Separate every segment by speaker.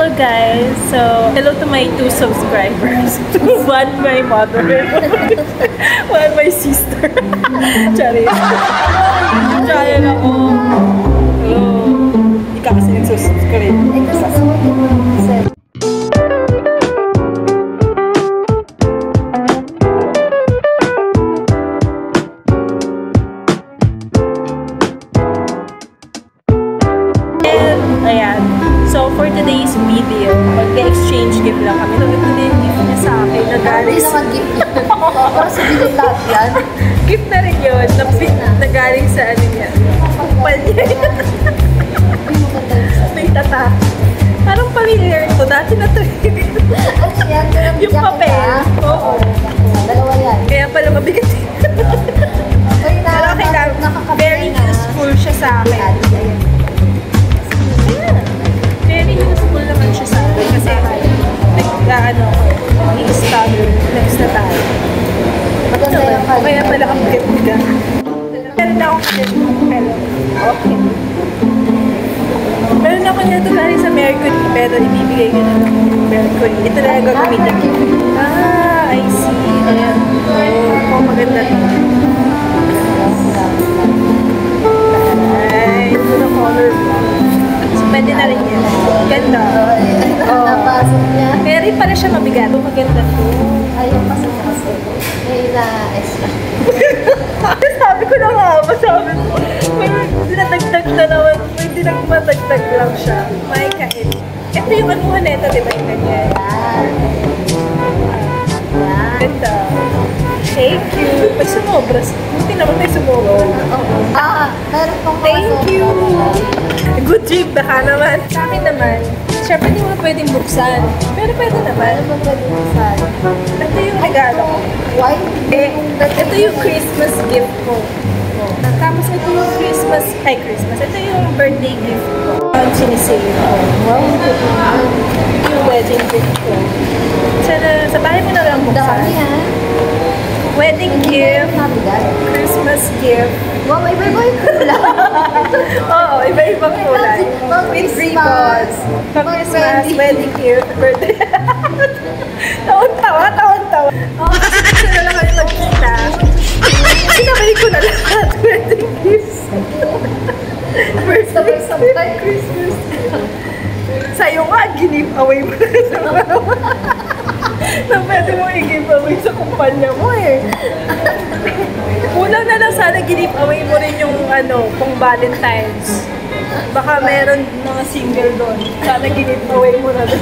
Speaker 1: Hello guys! So, hello to my 2 subscribers. One my mother, one my sister. Charis. Charis ako. Hello. Hindi ka kasi nagsusubscribe.
Speaker 2: Ito sa gawin mo.
Speaker 1: Ayan. So, for today's video, mag-exchange gift lang kami. Ito din yung gift niya sa akin.
Speaker 2: Hindi naman gift yan. Para sabihin lahat yan.
Speaker 1: Gift na rin yun. Nagaling sa ano niya. Kupal niya. May tata. Parang familiar to. Dati na to.
Speaker 2: Ano yan?
Speaker 1: Yung papel. Oo.
Speaker 2: Dalawa yan.
Speaker 1: Kaya pala mabigat. Pero kailangan, very useful siya sa akin. Very useful naman siya sa akin kasi next na tayo.
Speaker 2: Maganda yung kanya.
Speaker 1: Kaya pala ang bigat-bigat. Meron na akong hello. Okay. Meron ako nito galing sa Mercury pero ibibigay ko na ng Mercury. Ito na yung gagamitin ko. I see. Ayan. Oh, maganda ito. Ay, ito na color. Pwede na rin yan. Ganda.
Speaker 2: Napasok niya.
Speaker 1: Pero pala siya mabigat. Maganda to.
Speaker 2: Ayaw pasok kasi. May na-extra.
Speaker 1: Sabi ko na nga, masabi ko. May dinadagdag na naman. May dinagmadagdag lang siya. May kain. Ito yung anuhan na ito, di ba yung ganyan?
Speaker 2: Yan.
Speaker 1: Ganda. Thank you. May sumobras. Hindi naman may sumobras.
Speaker 2: Meron pang
Speaker 1: Thank you. Good trip, baka naman. Sa akin naman, syempre hindi mo pwedeng buksan. Pero pwede naman.
Speaker 2: Ano ba pwede buksan?
Speaker 1: Ito yung regalo ko.
Speaker 2: Why?
Speaker 1: Ito yung Christmas gift ko. Tapos ito yung ito yung birthday gift ko. Ang sinisave ko.
Speaker 2: Wow.
Speaker 1: Yung wedding gift ko. Sa bahay mo na lang buksan.
Speaker 2: Dami ha?
Speaker 1: Wedding gift, Christmas gift.
Speaker 2: Wow, iba-iba yung kulay.
Speaker 1: Oo, iba-ibang kulay. With ribbons. Pang-Christmas, wedding gift, birthday. Taon-tawa. Oo, kasi gusto na lang kami magkita. Sinabalik ko na lahat. Wedding gifts. Birthday, Christmas. Sa'yo nga, give away mo na pwede mo i-give away sa kumpanya mo eh. Kulang na lang sana give away mo rin yung pang Valentine's. Baka meron mga single doon. Sana give away mo na rin.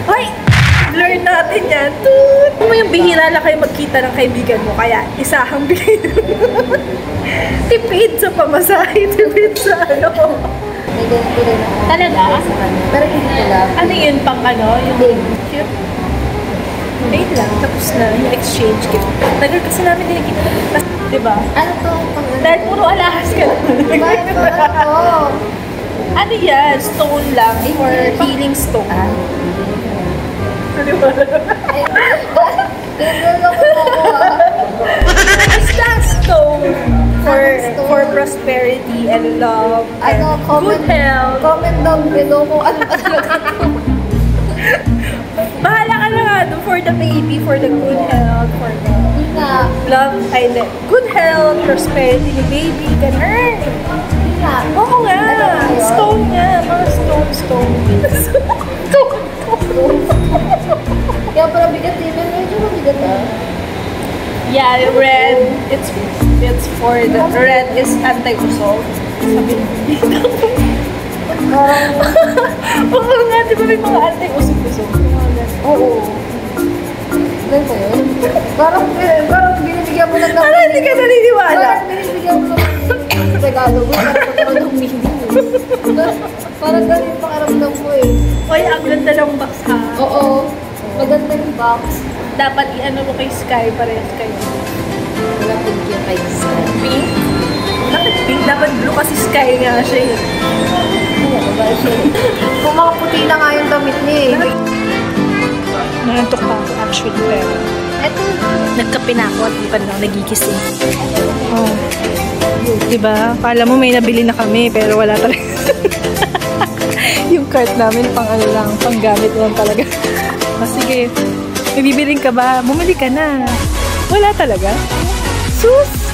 Speaker 1: Ay! Learn natin yan. Kung mo yung bihira lang kayo magkita ng kaibigan mo, kaya isahang bigay tipid sa pamasahe, tipid sa
Speaker 2: May ganito rin ako.
Speaker 1: Talaga?
Speaker 2: Pero hindi ko lang.
Speaker 1: Ano yun pang Yung cute? Wait lang, tapos na yung exchange gift. Tagal kasi namin dinigit. Diba?
Speaker 2: Ano to?
Speaker 1: Dahil puro alahas ka lang. Ano yan? Stone lang for healing stone. Diba? Basta stone for prosperity and love and good health.
Speaker 2: Comment down below kung ano talaga.
Speaker 1: Bahala ka na nga for the baby, for the good health, for the love, good health, prosperity ni baby, ganun. Oo nga, stone nga, mga stone.
Speaker 2: Kaya pala bigat din, medyo mabigat
Speaker 1: Yeah, red, it's for the, red is anti-usol. Sabi oo nga, di ba may mga anti-usol-usol?
Speaker 2: Oo. Ganito yun? Parang binibigyan mo lang ng
Speaker 1: Parang hindi ka naniniwala.
Speaker 2: Parang binibigyan mo lang ng regalo mo. Parang magkaroon ng meaning. Parang ganun yung pakaramdam ko eh.
Speaker 1: Oy, ang ganda ng box ha.
Speaker 2: Oo. Maganda yung box.
Speaker 1: Dapat i-ano mo kay Sky, parehas kayo.
Speaker 2: Wala pink yung kay Sky.
Speaker 1: Pink? Bakit pink? Dapat blue kasi Sky nga siya eh.
Speaker 2: Ano ba siya? Kung mga puti na nga yung damit niya eh.
Speaker 1: Nangantok pa ako actually pero.
Speaker 2: Eto.
Speaker 1: Nagkape na ako at di pa rin ako nagigising. Oh. Diba? Kala mo may nabili na kami pero wala talaga. cart namin pang ano lang, pang gamit lang talaga. O sige, may bibiling ka ba? Bumili ka na. Wala talaga. Sus!